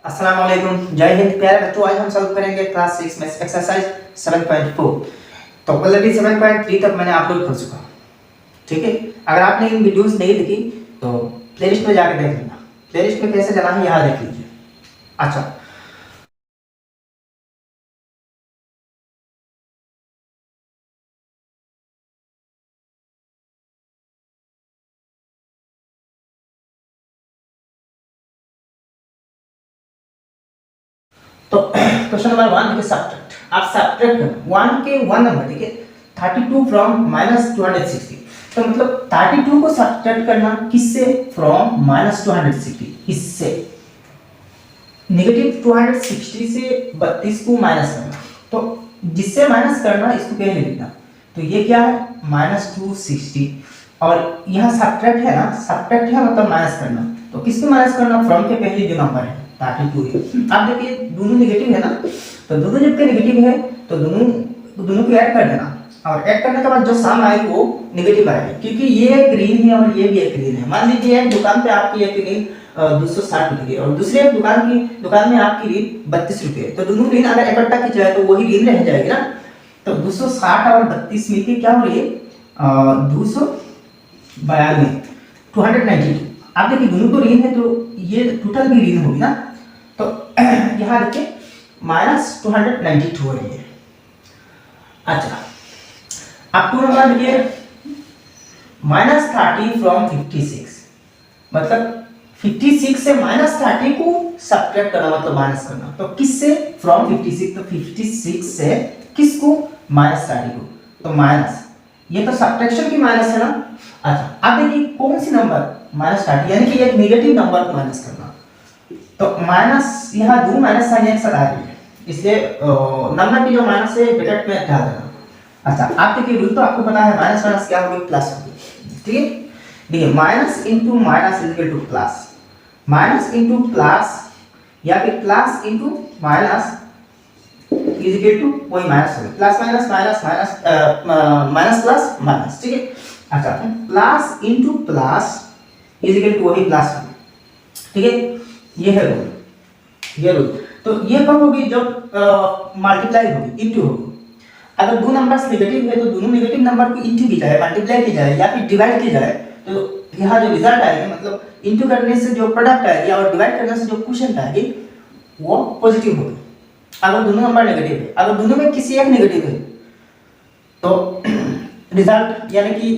अस्सलाम वालेकुम, जय हिंद प्यारे बच्चों। आज हम सॉल्व करेंगे क्लास 6 में एक्सरसाइज 7.4। तो ऑलरेडी 7.3 तक मैंने अपलोड कर चुका, ठीक है। अगर आपने इन वीडियोस नहीं देखी तो प्लेलिस्ट में जाकर देख लेना। प्लेलिस्ट में कैसे जाना है यहाँ देख लीजिए। अच्छा, तो क्वेश्चन नंबर 1 देखिए, सब्ट्रैक्ट। आप सब्ट्रैक्ट 1 के 1 नंबर देखिए 32 फ्रॉम -260। तो मतलब 32 को सब्ट्रैक्ट करना किससे? फ्रॉम -260, इससे नेगेटिव 260 से 32 को माइनस करना। तो जिससे माइनस करना इसको पहले लिखना। तो ये क्या है? -260। और यहाँ सब्ट्रैक्ट है ना, सब्ट्रैक्ट है मतलब माइनस करना। तो किसको माइनस करना? फ्रॉम के पहले जो नंबर है 32 है। आप देखिए दोनों नेगेटिव है ना, तो दोनों जबकि नेगेटिव है तो दोनों को ऐड कर देना। और ऐड करने के बाद जो सम आएगी वो नेगेटिव आएगी, क्योंकि ये एक ऋण है और ये भी एक ऋण है। मान लीजिए एक दुकान पे आपकी एक ऋण 260 रुपए की और दूसरे दुकान में आपकी ऋण 32 रुपए। तो दोनों ऋण अगर इकट्ठा की जाए तो वही ऋण रह जाएगी ना। तो 260 और 32 मिलके क्या हो रही है? 292, 292। आप देखिए दोनों तो ऋण है तो ये टोटल भी ऋण होगी ना। तो यहाँ देखिए -292 हो रही है। अच्छा, अब 2 नंबर देखिए -30 फ्रॉम 56। मतलब 56 से -30 को सब्ट्रैक्ट करना मतलब माइनस करना। तो किससे? फ्रॉम 56। तो 56 से किसको? -30 को। तो माइनस, ये तो सब्ट्रैक्शन की माइनस है ना। अच्छा, अब देखिए कौन सी नंबर? -30, यानी कि एक नेगेटिव नंबर को माइनस करना। तो माइनस, यहाँ दो माइनस साइन एक साथ आ रही है, इसलिए नंबर की जो माइनस है ब्रैकेट में डाल देना। अच्छा, आप देखिए रूल तो आपको पता है, माइनस माइनस क्या होगी? प्लस होगी, ठीक है। देखिए minus into minus is equal to plus, minus into plus या फिर plus into minus is equal to वही माइनस होगा। Plus minus minus minus minus plus minus, ठीक है। अच्छा, plus into plus is equal to वही प्लस होगा, ठीक है। ये है रूल, ये रूल। तो ये कब होगी? जब मल्टीप्लाई होगी, इंटू होगी। अगर दो नंबर्स नेगेटिव है तो दोनों नेगेटिव नंबर को इंटू की जाए, मल्टीप्लाई की जाए या फिर डिवाइड की जाए, तो यहाँ जो रिजल्ट आएगा मतलब इंटू करने से जो प्रोडक्ट आएगी और डिवाइड करने से जो क्वोशिएंट आएगी वो पॉजिटिव होगी। अगर दोनों नंबर नेगेटिव है, अगर दोनों में किसी एक नेगेटिव है तो रिजल्ट यानी कि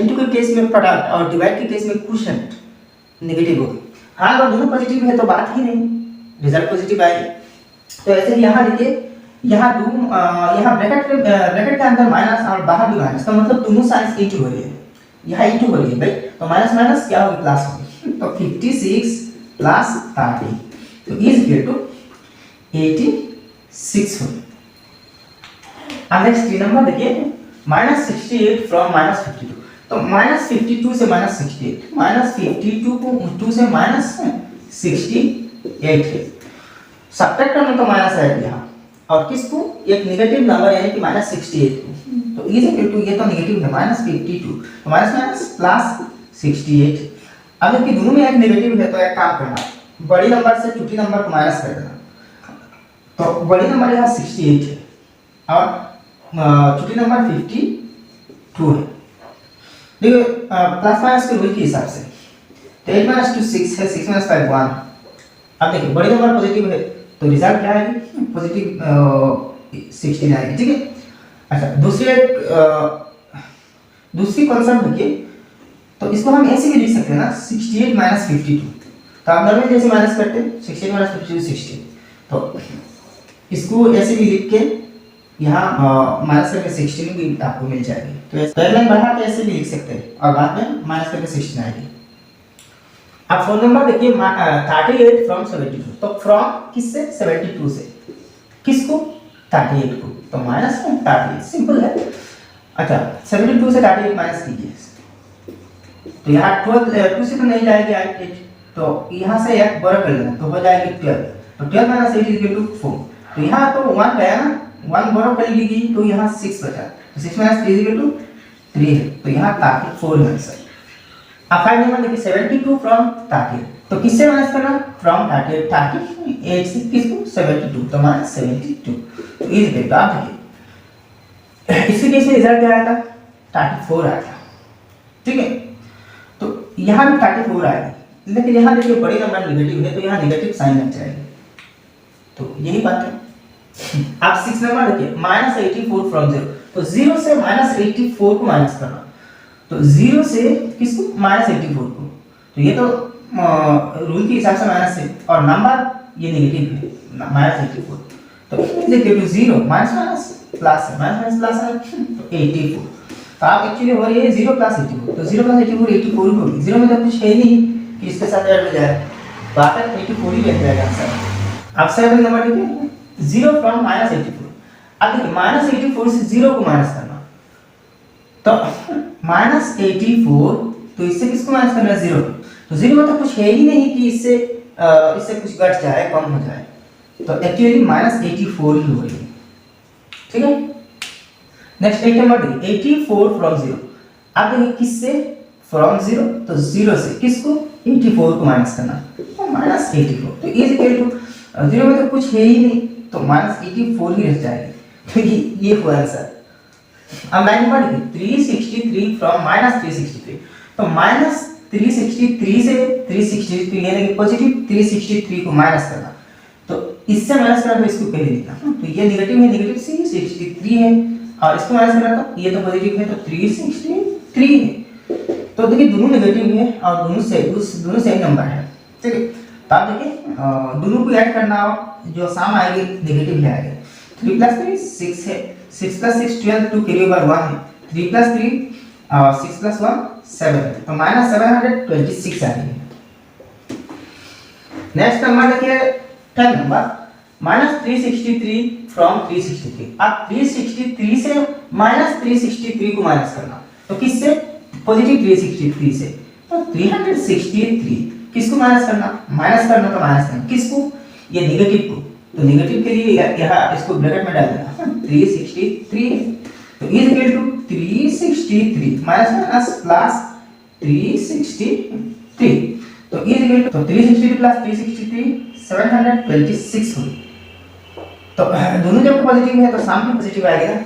इंटू के केस में प्रोडक्ट और डिवाइड के केस में क्वोशिएंट नेगेटिव होगी। हाँ, अगर दोनों पॉजिटिव है तो बात ही नहीं, रिजल्ट पॉजिटिव आएगी। तो ऐसे ही यहाँ देखिए, यहाँ ब्रैकेट के अंदर माइनस और बाहर भी माइनस, तो मतलब दोनों साइड इंटू हो रही है, यहाँ इंटू हो रही है भाई। तो माइनस माइनस क्या होगी? प्लस होगी। तो 56 प्लस 30 तो इज इक्वल टू 86 होगी। अब नेक्स्ट 3 नंबर देखिए, -68 फ्रॉम -52। तो -52 से -68, -52 को 2 से -68 है। सब्ट्रैक्ट करने तो माइनस है यहाँ, और किसको? एक नेगेटिव नंबर यानी कि -68 को। तो इज इक्वल टू, ये तो नेगेटिव है, -52 तो माइनस माइनस प्लस 68। अब जबकि दोनों में एक नेगेटिव है तो एक काम करना, बड़ी नंबर से छोटी नंबर को माइनस कर देना। तो बड़ी नंबर यहाँ 68 है और छोटी नंबर 52 है। देखिए प्लस माइनस के रूल के हिसाब से तो 8 - 2 6 है, 6 - 5 1। अब देखिए बड़ी नंबर पॉजिटिव है तो रिजल्ट क्या आएगी? पॉजिटिव 16 आएगी, ठीक है। अच्छा, दूसरी कॉन्सेप्ट देखिए, तो इसको हम ऐसे भी लिख सकते हैं ना, 68 - 52। तो आप नॉर्मल जैसे माइनस करते हैं 68 - 52 60, तो इसको ऐसे भी लिख के यहाँ माइनस करके 16 भी आपको मिल जाएगी। तो एक लाइन बढ़ा के ऐसे भी लिख सकते हैं और बाद में माइनस करके 16 आएगी। अब फोन नंबर देखिए 38 फ्रॉम 72। तो फ्रॉम किससे? 72 से किसको? 38 को। तो माइनस 38, सिंपल है। अच्छा, 72 से 38 माइनस कीजिए। तो यहाँ 2 से तो नहीं जाएगी 8, तो यहाँ से एक बड़ा कर लेना तो हो जाएगी 12। तो 12 - 8 इज इक्वल टू 4। तो यहाँ तो 1 गया ना, 1 बड़ा कर लीजिए तो यहाँ 6 बचा। तो 6 - 3 इज इक्वल टू 3 है। तो यहाँ 34 है आंसर। अब 5 नंबर देखिए 72 फ्रॉम 30, तो किससे माइनस करना, फ्रॉम 30, 38 से किसको 72, तो माइनस 72, तो इस पे आप देखिए इसी केस में रिजल्ट क्या आया था, 34 आया था, ठीक है। तो यहाँ भी 34 आया, लेकिन यहाँ देखिए बड़ी नंबर नेगेटिव है तो यहाँ नेगेटिव साइन लग जाएगा, तो यही बात है। आप 6 नंबर देखिए -84 फ्रॉम 0, तो 0 से -84 को माइनस करना, तो 0 से किसको -84 को, तो ये तो रूल के हिसाब से माइनस है और नंबर ये नेगेटिव है -84, तो देखिए तो 0 माइनस प्लस है, माइनस प्लस है तो 84, तो आप एक्चुअली हो रही है 0 प्लस 84, तो 0 प्लस 84 84 होगी, 0 में तो कुछ है नहीं कि इसके साथ ऐड हो जाए, तो आता 84 ही बैठ जाएगा आंसर। अब 7 नंबर देखिए 0 फ्रॉम -84, अब देखिए -84 से 0 को माइनस करना, तो -84, तो इससे किसको माइनस करना है 0, तो 0 में तो कुछ है ही नहीं कि इससे कुछ घट जाए कम हो जाए, तो एक्चुअली -84 ही हो रही है, ठीक है। नेक्स्ट 8 नंबर देखिए 84 फ्रॉम 0, अब देखिए किससे फ्रॉम 0, तो 0 से किसको 84 को माइनस करना, तो -84, तो इज इक्वल टू 0 में तो कुछ है ही नहीं तो -84 ही रह जाएगी, तो ये हुआ आंसर। अब 9 नंबर देखिए 363 फ्रॉम -363, तो -363 से 363 यानी कि पॉजिटिव 363 को माइनस करना, तो इससे माइनस करना तो इसको पहले लिखना, तो ये नेगेटिव है, नेगेटिव से 63 है और इसको माइनस करना तो ये तो पॉजिटिव है तो 363 है, तो देखिए दोनों नेगेटिव है और दोनों सेम नंबर है, ठीक है। तो आप देखिए दोनों को ऐड करना जो साम आएगी नेगेटिव ही आएगा, 3 + 3 6 है, 6 + 6 12, 2 कैरी ओवर 1 है, 3 + 3 6 + 1 7 है, तो -726 आ रही है। नेक्स्ट नंबर देखिए 10 नंबर -363 फ्रॉम 363, अब 363 से -363 को माइनस करना, तो किससे पॉजिटिव 363 से, तो 363 किसको माइनस करना, तो माइनस करना किसको, ये नेगेटिव को, तो नेगेटिव के लिए यहाँ इसको ब्रैकेट में डाल देना 363 है, तो is equal to 363 minus plus 363, तो इज इक्वल टू 363 प्लस 363 726 होगी, तो दोनों जब पॉजिटिव है तो साम भी पॉजिटिव आएगा ना,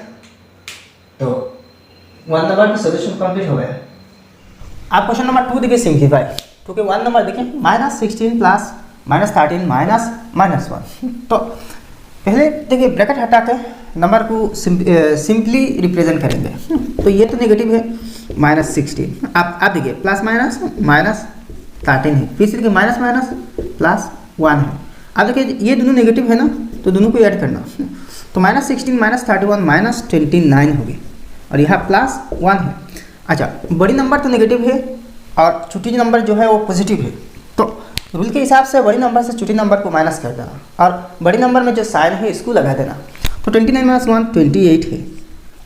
तो 1 नंबर का सॉल्यूशन कंप्लीट हो गया। आप क्वेश्चन नंबर 2 देखिए सिंपलीफाई, क्योंकि 1 नंबर देखिए -16 प्लस -13 -1, तो पहले देखिए ब्रैकेट हटा के नंबर को सिंपली रिप्रेजेंट करेंगे, तो ये तो नेगेटिव है -16, आप देखिए प्लस माइनस -13 है, फिर से देखिए माइनस प्लस 1 है, अब देखिए ये दोनों नेगेटिव है ना, तो दोनों को ऐड करना, तो -16 -31 -29 होगी और यहाँ +1 है। अच्छा बड़ी नंबर तो नेगेटिव है और छोटी नंबर जो है वो पॉजिटिव है, तो रूल के हिसाब से बड़ी नंबर से छोटी नंबर को माइनस कर देना और बड़ी नंबर में जो साइन है इसको लगा देना, तो 29 - 1 28 है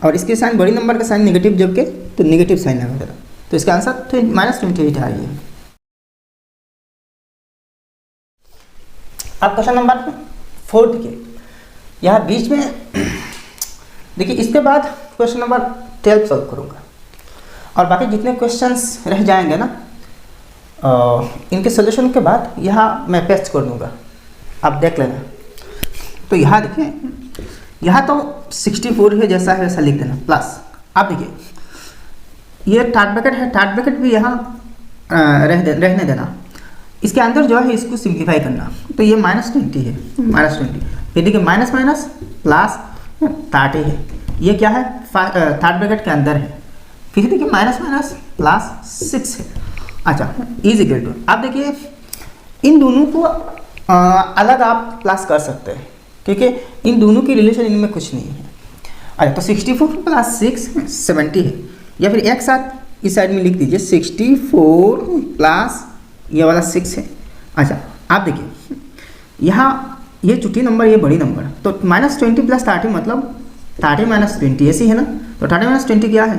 और इसके साइन बड़ी नंबर का साइन नेगेटिव जबकि तो नेगेटिव साइन लगा देना, तो इसका आंसर -28 आ रही है। अब क्वेश्चन नंबर 4 देखिए, यहाँ बीच में देखिए इसके बाद क्वेश्चन नंबर 12 सॉल्व करूँगा और बाकी जितने क्वेश्चंस रह जाएंगे ना इनके सोल्यूशन के बाद यहाँ मैं पेस्ट कर दूँगा, आप देख लेना। तो यहाँ देखिए यहाँ तो 64 है जैसा है वैसा लिख देना प्लस, आप देखिए ये थर्ड ब्रैकेट है, थर्ड ब्रैकेट भी यहाँ रहने देना, इसके अंदर जो है इसको सिंप्लीफाई करना, तो ये -20 है, -20, फिर देखिए माइनस प्लस 30 है, ये क्या है थर्ड ब्रैकेट के अंदर है, फिर देखिए माइनस प्लस 6 है। अच्छा इज इक्वल टू, आप देखिए इन दोनों को अलग आप प्लस कर सकते हैं क्योंकि इन दोनों की रिलेशन इनमें कुछ नहीं है। अच्छा तो 64 प्लस 6 70 है, या फिर एक साथ इस साइड में लिख दीजिए 64 प्लस ये वाला 6 है। अच्छा आप देखिए यहाँ ये छोटी नंबर ये बड़ी नंबर, तो -20 प्लस 30 मतलब 30 - 20 ऐसी है ना, तो 30 - 20 क्या है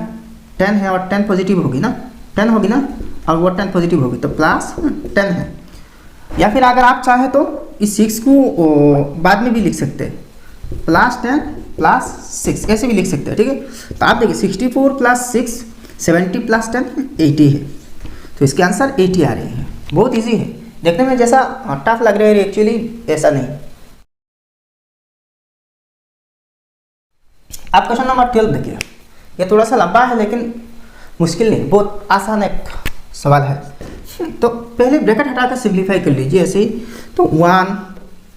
10 है और 10 पॉजिटिव होगी ना, 10 होगी ना और वो 10 पॉजिटिव होगी तो +10 है। या फिर अगर आप चाहे तो इस 6 को बाद में भी लिख सकते हैं, +10 + 6 ऐसे भी लिख सकते हैं, ठीक है। तो आप देखिए 64 + 6 70 + 10 80 है, तो इसके आंसर 80 आ रही है। बहुत इजी है, देखने में जैसा टफ लग रहा है एक्चुअली ऐसा नहीं। आप क्वेश्चन नंबर 12 देखिए, ये थोड़ा सा लंबा है लेकिन मुश्किल नहीं, बहुत आसान एक सवाल है। तो पहले ब्रैकेट हटाकर सिंप्लीफाई कर लीजिए ऐसे ही। तो 1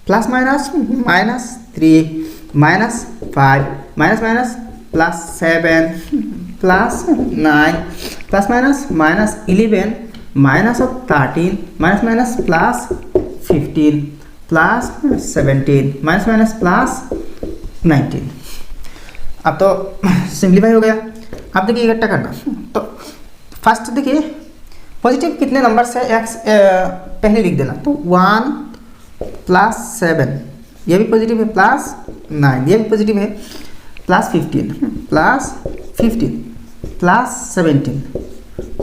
plus minus minus 3 minus 5 minus minus plus 7 plus 9 plus minus minus 11 minus of 13 minus minus plus 15 plus 17 minus minus plus 19। अब तो सिंप्लीफाई हो गया। अब देखिए इकट्ठा करना। तो फर्स्ट देखिए पॉजिटिव कितने नंबर से एक्स पहले लिख देना। तो 1 प्लस 7 ये भी पॉजिटिव है, प्लस 9 ये भी पॉजिटिव है, plus 15 plus 15 plus 17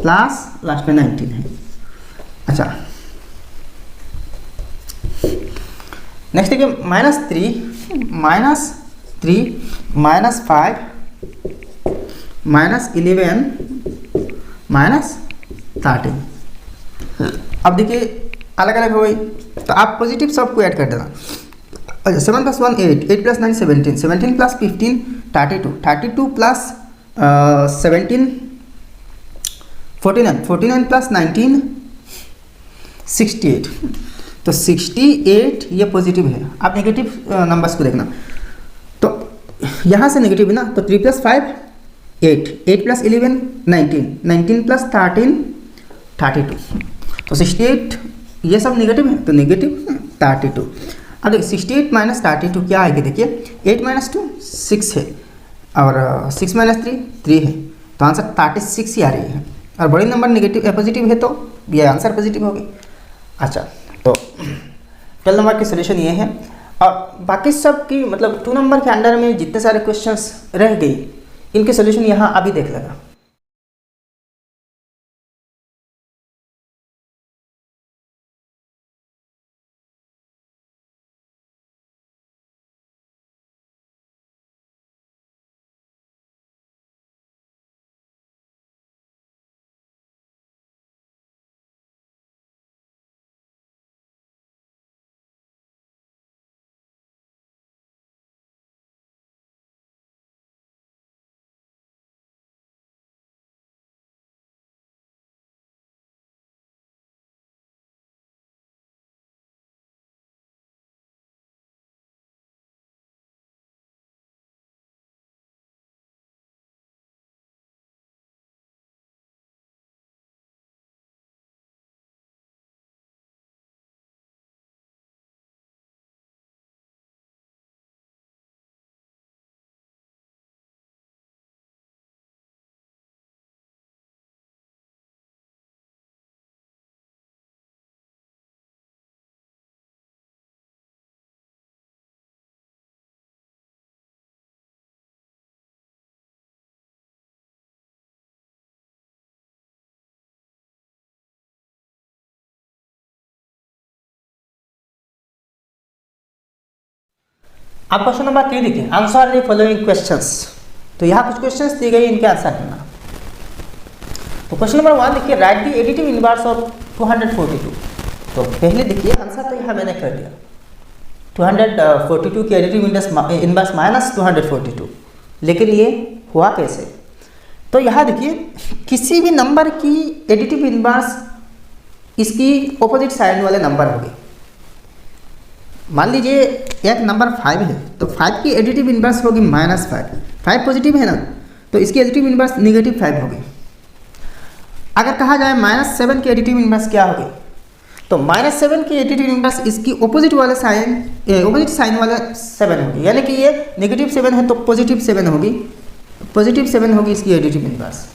plus last में 19 है। अच्छा नेक्स्ट देखिए -3 माइनस 5 माइनस 11 माइनस 13। अब देखिए अलग अलग हो गई, तो आप पॉजिटिव सबको ऐड कर देना। अच्छा 7 plus 1 8 8 plus 9 17 17 plus 15 32 32 plus 17 49 49 plus 19 68। तो 68 ये पॉजिटिव है। आप नेगेटिव नंबर्स को देखना। तो यहाँ से नेगेटिव है ना, तो 3 प्लस 5 8 8 प्लस 11 19 19 प्लस 13 32। तो 68 ये सब नेगेटिव है, तो नेगेटिव 32। अब देखिए 68 माइनस 32 क्या आएगी, देखिए 8 माइनस 2 6 है और 6 माइनस 3 3 है, तो आंसर 36 ही आ रही है। और बड़ी नंबर नेगेटिव पॉजिटिव है तो ये आंसर पॉजिटिव होगी। अच्छा तो 12 नंबर की सोल्यूशन ये है। और बाकी सब की मतलब 2 नंबर के अंडर में जितने सारे क्वेश्चंस रह गई इनके सोल्यूशन यहाँ अभी देख लेगा। आप क्वेश्चन नंबर 3 देखिए, आंसर द फॉलोइंग क्वेश्चंस। तो यहाँ कुछ क्वेश्चंस दी गई, इनके आंसर करना। तो क्वेश्चन नंबर 1 देखिए, right the additive inverse of 242। तो पहले देखिए आंसर तो यहाँ मैंने कर दिया, 242 की एडिटिव इनवर्स माइनस 242, लेकिन ये हुआ कैसे। तो यहाँ देखिए किसी भी नंबर की एडिटिव इनवर्स इसकी ऑपोजिट साइड वाले नंबर होगी। मान लीजिए एक नंबर 5 है, तो 5 की एडिटिव इनवर्स होगी -5। 5 पॉजिटिव है ना, तो इसकी एडिटिव इनवर्स नेगेटिव 5 होगी। अगर कहा जाए -7 की एडिटिव इनवर्स क्या होगी, तो -7 की एडिटिव इनवर्स इसकी ऑपोजिट साइन वाला 7 होगी। यानी कि ये नेगेटिव 7 है तो पॉजिटिव 7 होगी, पॉजिटिव 7 होगी इसकी एडिटिव इनवर्स।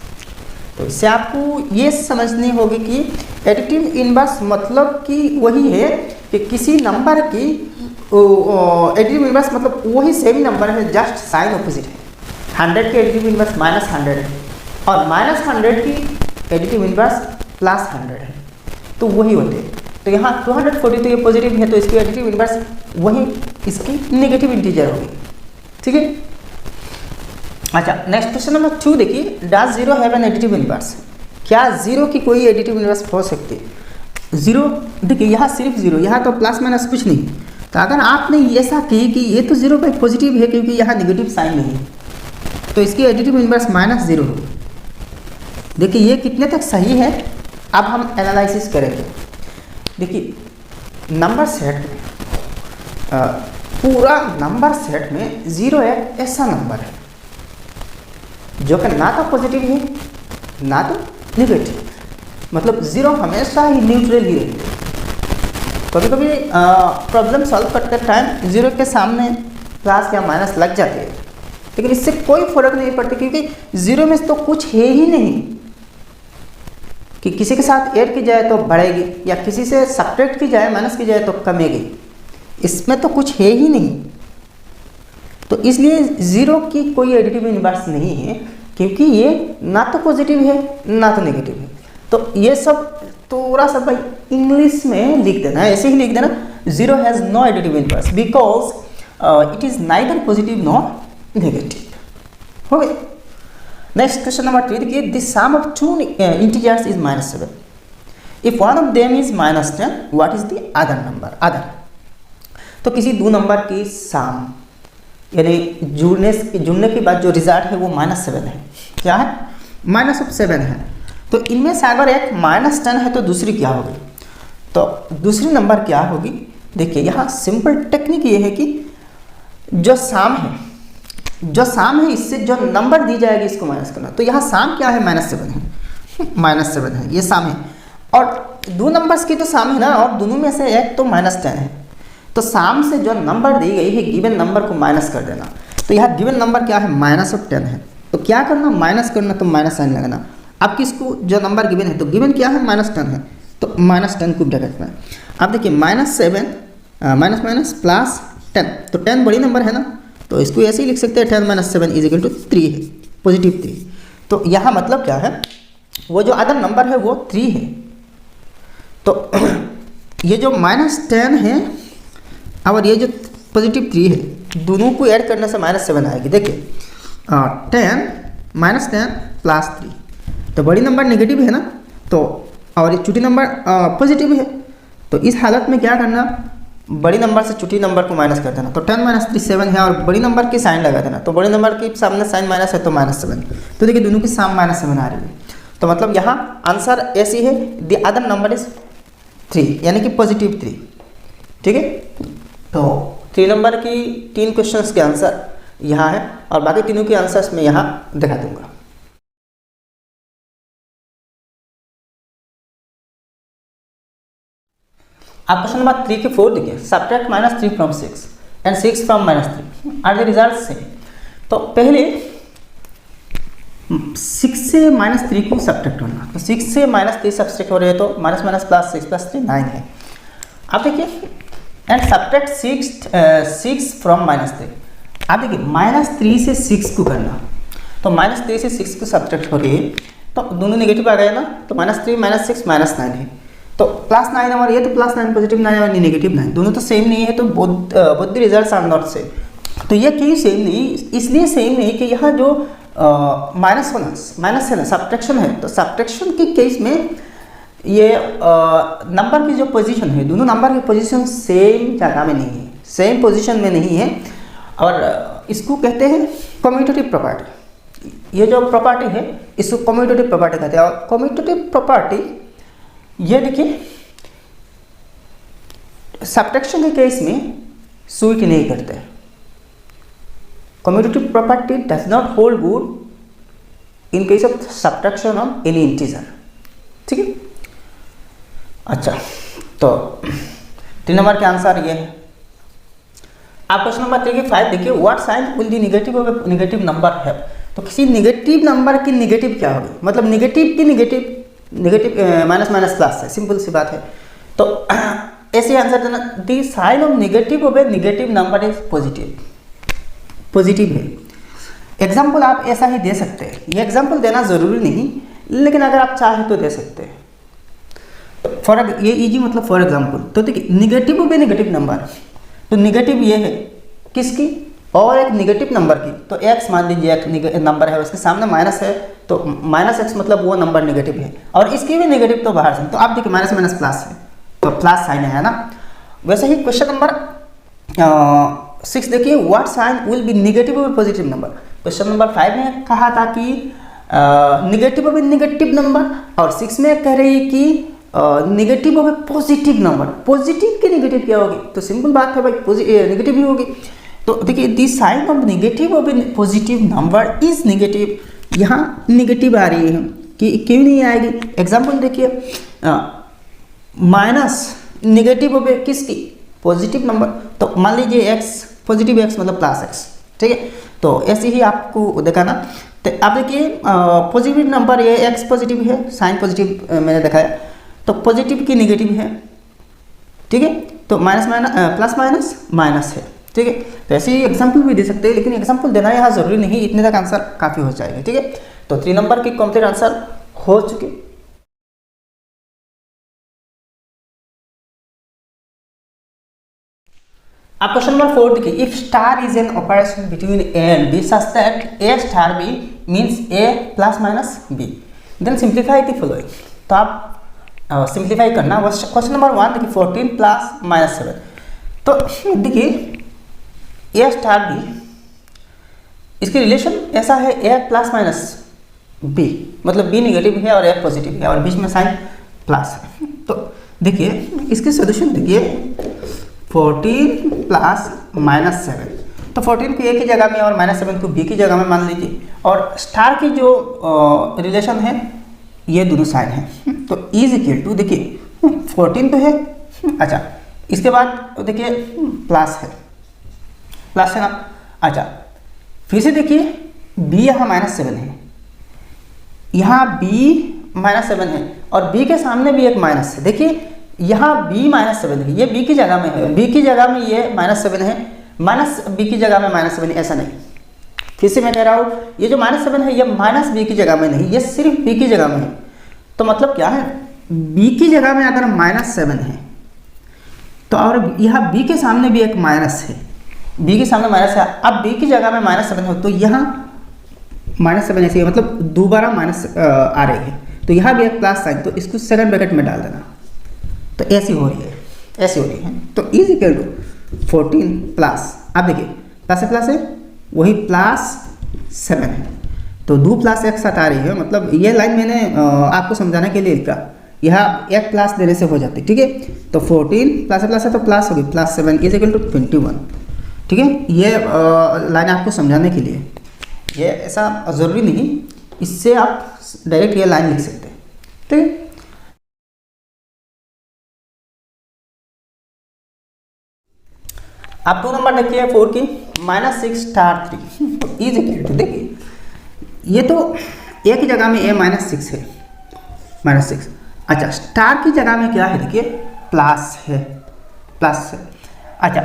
तो इससे आपको ये समझनी होगी कि एडिटिव इनवर्स मतलब कि वही है कि किसी नंबर की एडिटिव इनवर्स मतलब वही सेम नंबर है, जस्ट साइन ऑपोजिट है। 100 की एडिटिव इनवर्स -100 है और -100 की एडिटिव इनवर्स +100 है, तो वही होते हैं। तो यहाँ 242 ये पॉजिटिव है तो इसकी एडिटिव इनवर्स वही इसकी नेगेटिव इंटीजर होगी। ठीक है। अच्छा नेक्स्ट क्वेश्चन नंबर 2 देखिए, does 0 have an additive inverse. क्या जीरो की कोई एडिटिव इनवर्स हो सकती है? जीरो, देखिए यहाँ सिर्फ जीरो, यहाँ तो प्लस माइनस कुछ नहीं। तो अगर आपने ऐसा की कि ये तो जीरो बाई पॉजिटिव है क्योंकि यहाँ नेगेटिव साइन नहीं है, तो इसकी एडिटिव इनवर्स माइनस जीरो होगी। देखिए ये कितने तक सही है, अब हम एनालिसिस करेंगे। देखिए नंबर सेट में पूरा नंबर सेट में जीरो एक ऐसा नंबर है जो कि ना तो पॉजिटिव है ना तो नेगेटिव, मतलब जीरो हमेशा ही न्यूट्रल ही रहते हैं। कभी कभी प्रॉब्लम सॉल्व करते टाइम जीरो के सामने प्लस या माइनस लग जाते हैं, लेकिन इससे कोई फर्क नहीं पड़ता क्योंकि जीरो में तो कुछ है ही नहीं कि किसी के साथ ऐड की जाए तो बढ़ेगी या किसी से सब्ट्रैक्ट की जाए माइनस की जाए तो कमेगी, इसमें तो कुछ है ही नहीं। तो इसलिए जीरो की कोई एडिटिव इनवर्स नहीं है क्योंकि ये ना तो पॉजिटिव है ना तो नेगेटिव है। तो ये सब थोड़ा सा भाई इंग्लिश में लिख देना, ऐसे ही लिख देना, zero has no additive inverse because it is neither positive not negative. हो गया। नेक्स्ट क्वेश्चन नंबर 3 देखिए, the sum of two integers is -7 if one of them is -10 what is the other number? Other तो किसी दो number की सम यानी जुड़ने के बाद जो रिजल्ट है वो -7 है। क्या है? -7 है। तो इनमें से अगर एक -10 है तो दूसरी क्या होगी? तो दूसरी नंबर क्या होगी? देखिए यहाँ सिंपल टेक्निक ये है कि जो सम है इससे जो नंबर दी जाएगी इसको माइनस करना। तो यहाँ सम क्या है? -7 है, -7 है, ये सम है। और दो नंबर्स की तो सम है ना, और दोनों में से एक तो -10 है। तो सम से जो नंबर दी गई है गिवन नंबर को माइनस कर देना। तो यहाँ गिवन नंबर क्या है? -10 है। तो क्या करना? माइनस करना, तो माइनस साइन लगाना। अब किसको जो नंबर गिवन है, तो गिवन क्या है? -10 है, तो -10 को ब्रैकेट में। अब देखिए -7 माइनस प्लस 10, तो 10 बड़ी नंबर है ना, तो इसको ऐसे ही लिख सकते हैं 10 - 7 = 3 है, पॉजिटिव 3। तो यहाँ मतलब क्या है, वो जो अदर नंबर है वो 3 है। तो ये जो -10 है और ये जो पॉजिटिव 3 है, दोनों को ऐड करने से -7 आएगी। देखिए 10 प्लस 3, तो बड़ी नंबर नेगेटिव है ना, तो और ये छोटी नंबर पॉजिटिव है। तो इस हालत में क्या करना, बड़ी नंबर से छोटी नंबर को माइनस कर देना। तो 10 - 3 7 है और बड़ी नंबर की साइन लगा देना। तो बड़ी नंबर के सामने साइन माइनस है तो -7। तो देखिए दोनों की साम -7 आ रही है। तो मतलब यहाँ आंसर ऐसी है, द अदर नंबर इज 3 यानी कि पॉजिटिव 3। ठीक है, तो 3 नंबर की 3 क्वेश्चंस के आंसर यहाँ है और बाकी तीनों के आंसर्स मैं यहाँ दिखा दूंगा। आप क्वेश्चन नंबर 3 के 4 देखिए, subtract -3 from 6 and 6 from -3 are the result same. तो पहले 6 से -3 को सब्ट्रैक्ट करना। तो 6 से -3 सब्ट्रैक्ट हो रहे हैं तो माइनस प्लस 6 + 3 9 है। अब देखिए एंड सब्ट्रैक्ट 6 फ्रॉम -3। अब देखिए -3 से 6 को करना। तो -3 से 6 को सब्ट्रैक्ट हो रही है तो दोनों नेगेटिव आ गए ना, तो -3 - 6 -9 है। तो +9 और ये तो +9 पॉजिटिव 9 और नेगेटिव 9 दोनों तो सेम नहीं है, तो both the results are not same. तो ये क्यों सेम नहीं? इसलिए सेम नहीं कि यहाँ जो माइनस है ना, सब्ट्रैक्शन है। तो सब्ट्रैक्शन के केस में ये नंबर की जो पोजीशन है, दोनों नंबर की पोजीशन सेम जगह में नहीं है, सेम पोजीशन में नहीं है। और इसको कहते हैं कम्यूटेटिव प्रॉपर्टी। ये जो प्रॉपर्टी है इसको कम्यूटेटिव प्रॉपर्टी कहते हैं। और कम्यूटेटिव प्रॉपर्टी ये देखिए सब्ट्रैक्शन के केस में सूट नहीं करते। Commutative property does not hold good in case of subtraction of any integer. ठीक है, अच्छा तो 3 नंबर के आंसर ये है। आप क्वेश्चन नंबर 3 के 5 देखिए, what sign will the negative of negative number है। तो किसी नेगेटिव नंबर की नेगेटिव क्या होगी, मतलब नेगेटिव की नेगेटिव माइनस प्लस है, सिंपल सी बात है। तो ऐसे आंसर देना, the sign of negative of a negative number is positive है। एग्जाम्पल आप ऐसा ही दे सकते हैं, ये एग्जाम्पल देना जरूरी नहीं, लेकिन अगर आप चाहें तो दे सकते हैं। ये इजी मतलब फॉर एग्जाम्पल। तो देखिए negative of a negative number, तो नेगेटिव ये है किसकी, और एक निगेटिव नंबर की, तो x मान लीजिए एक नंबर है, उसके सामने माइनस है, तो -x मतलब वो नंबर निगेटिव है, और इसकी भी निगेटिव तो बाहर से, तो आप देखिए माइनस माइनस प्लस है, तो प्लस साइन है ना। वैसे ही क्वेश्चन नंबर 6 देखिए, what sign will be negative और पॉजिटिव नंबर। क्वेश्चन नंबर 5 में कहा था कि निगेटिव और निगेटिव नंबर, और 6 में कह रही है कि निगेटिव और पॉजिटिव नंबर। पॉजिटिव के निगेटिव क्या होगी, तो सिंपल बात है भाई, निगेटिव ही होगी। तो देखिए the sign of negative of positive number is negative, यहाँ निगेटिव आ रही है कि क्यों नहीं आएगी। एग्जाम्पल देखिए, माइनस निगेटिव ऑफ किसकी, पॉजिटिव नंबर, तो मान लीजिए x पॉजिटिव x मतलब प्लस x, ठीक है। तो ऐसे ही आपको दिखाना, तो आप देखिए पॉजिटिव नंबर ये x पॉजिटिव है, साइन पॉजिटिव मैंने दिखाया, तो पॉजिटिव की निगेटिव है, ठीक है। तो minus minus plus minus minus है, ठीक है। तो ऐसे ही एग्जाम्पल भी दे सकते हैं, लेकिन एग्जाम्पल देना यहाँ जरूरी नहीं, इतने तक आंसर काफ़ी हो जाएगा, ठीक है। तो 3 नंबर की कंप्लीट आंसर हो चुके। अब क्वेश्चन नंबर 4 देखिए, if star is an operation between A and B such that A star B means A plus minus B, then simplify the following. तो आप सिंप्लीफाई करना। क्वेश्चन नंबर 1 देखिए, 14 plus minus 7, तो देखिए ए स्टार बी, इसकी relation ऐसा है ए plus minus B, मतलब बी निगेटिव है और ए पॉजिटिव है, और बीच में साइन प्लस है। तो देखिए इसकी सोल्यूशन देखिए, 14 प्लस माइनस 7, तो 14 को ए की जगह में और -7 को बी की जगह में मान लीजिए, और स्टार की जो रिलेशन है ये दोनों साइन है, तो इज इक्वल टू देखिए 14 तो है, अच्छा इसके बाद देखिए प्लस है ना, अच्छा फिर से देखिए b यहाँ -7 है, यहाँ b -7 है, और b के सामने भी एक माइनस है, देखिए यहाँ b -7 है, ये b की जगह में है, b की जगह में ये -7 है, माइनस b की जगह में -7, ऐसा नहीं। फिर से मैं कह रहा हूँ, ये जो -7 है ये -b की जगह में नहीं, ये सिर्फ b की जगह में है। तो मतलब क्या है, b की जगह में अगर -7 है, तो और यहाँ b के सामने भी एक माइनस है, b के सामने माइनस है, अब b की जगह में -7 हो, तो यहाँ -7 ऐसे, मतलब दोबारा माइनस आ रही है, तो यहाँ भी एक प्लस साइन, तो इसको सेकंड ब्रैकेट में डाल देना, तो ऐसी हो रही है, तो इज इक्वल टू 14 प्लस, अब देखिए प्लस है वही +7 है, तो 2 + 1 7 आ रही है, मतलब ये लाइन मैंने आपको समझाने के लिए लिखा, यहाँ एक प्लस देने से हो जाती, ठीक है। तो 14 प्लस है तो प्लस होगी, +7 इज इक्वल टू 21, ठीक है। ये लाइन आपको समझाने के लिए, ये ऐसा ज़रूरी नहीं, इससे आप डायरेक्ट ये लाइन लिख सकते हैं, ठीक है। आप 2 नंबर देखिए 4 की, -6 स्टार 3 इज इक्वल टू, देखिए ये तो ए की जगह में ए -6 है, -6, अच्छा स्टार की जगह में क्या है, देखिए प्लस है, अच्छा,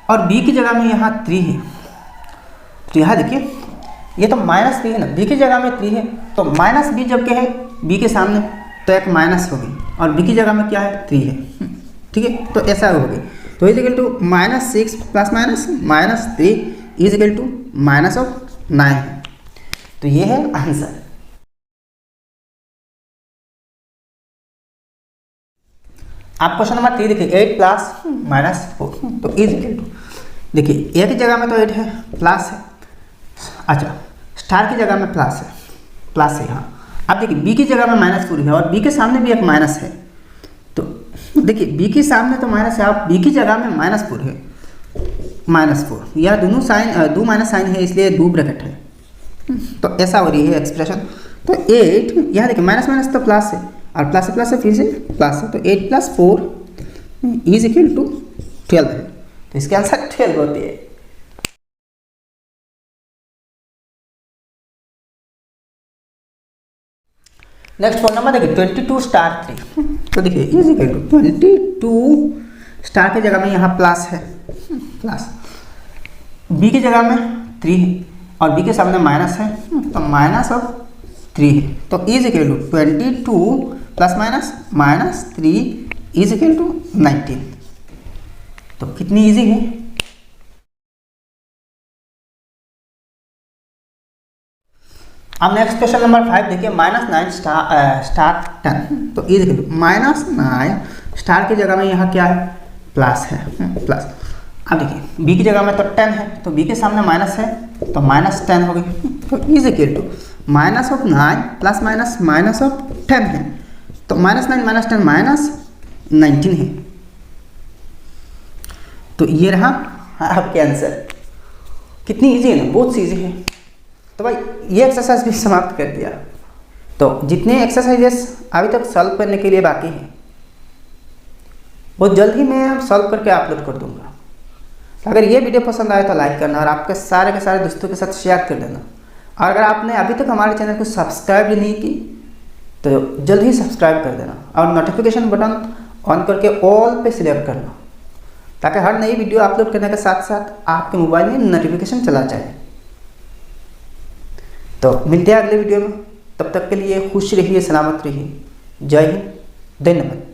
और बी की जगह में यहाँ 3 है, तो यहाँ देखिए ये तो -3 है ना, बी की जगह में 3 है, तो -b जब क्या है बी के सामने, तो एक माइनस होगी, और बी की जगह में क्या है 3 है, ठीक है। तो ऐसा होगी, तो is equal to -6 plus -3 is equal to -9, तो ये है आंसर। आप क्वेश्चन नंबर 3 देखिए, 8 प्लस -4, तो इज इक्वल टू, देखिए ए की जगह में तो 8 है, प्लस है, अच्छा स्टार की जगह में प्लस है यहाँ, अब देखिए बी की जगह में -4 है, और बी के सामने भी एक माइनस है, तो देखिए बी के सामने तो माइनस है, आप बी की जगह में -4 है, -4, यह दोनों साइन, दो माइनस साइन है, इसलिए 2 ब्रैकेट है, तो ऐसा हो रही है एक्सप्रेशन। तो 8 यहाँ देखिए माइनस तो प्लस है, और प्लस है फिर से प्लस है, तो 8 + 4 इज इक्वल टू 12 है, तो इसके आंसर 12 होती है। नेक्स्ट 4 नंबर देखिए, 22 स्टार 3, तो देखिए इज इक्वल टू 22 स्टार की जगह में यहाँ प्लस है, बी की जगह में 3 है, और बी के सामने माइनस है, तो -3 है, तो is equal to 22 + -3 is equal to 19, तो कितनी इजी है। अब नेक्स्ट क्वेश्चन नंबर 5 देखिए, -9 स्टार 10। तो ये देखिए -9 स्टार की जगह में यहाँ क्या है, प्लस है, प्लस। अब देखिए b की जगह में तो 10 है, तो b के सामने माइनस है तो -10 हो गई। तो is equal to -9 plus minus of 10 है, तो -9 - 10 -19 है। तो ये रहा आपके आंसर। कितनी इजी है ना, बहुत सी इजी है। तो भाई ये एक्सरसाइज भी समाप्त कर दिया। तो जितने एक्सरसाइजेस अभी तक सॉल्व करने के लिए बाकी हैं बहुत जल्द ही मैं सॉल्व करके अपलोड कर दूंगा। अगर ये वीडियो पसंद आए तो लाइक करना और आपके सारे के सारे दोस्तों के साथ शेयर कर देना। और अगर आपने अभी तक हमारे चैनल को सब्सक्राइब नहीं की तो जल्द ही सब्सक्राइब कर देना और नोटिफिकेशन बटन ऑन करके ऑल पे सिलेक्ट करना, ताकि हर नई वीडियो अपलोड करने के साथ साथ आपके मोबाइल में नोटिफिकेशन चला जाए। तो मिलते हैं अगले वीडियो में, तब तक के लिए खुश रहिए, सलामत रहिए। जय हिंद, धन्यवाद।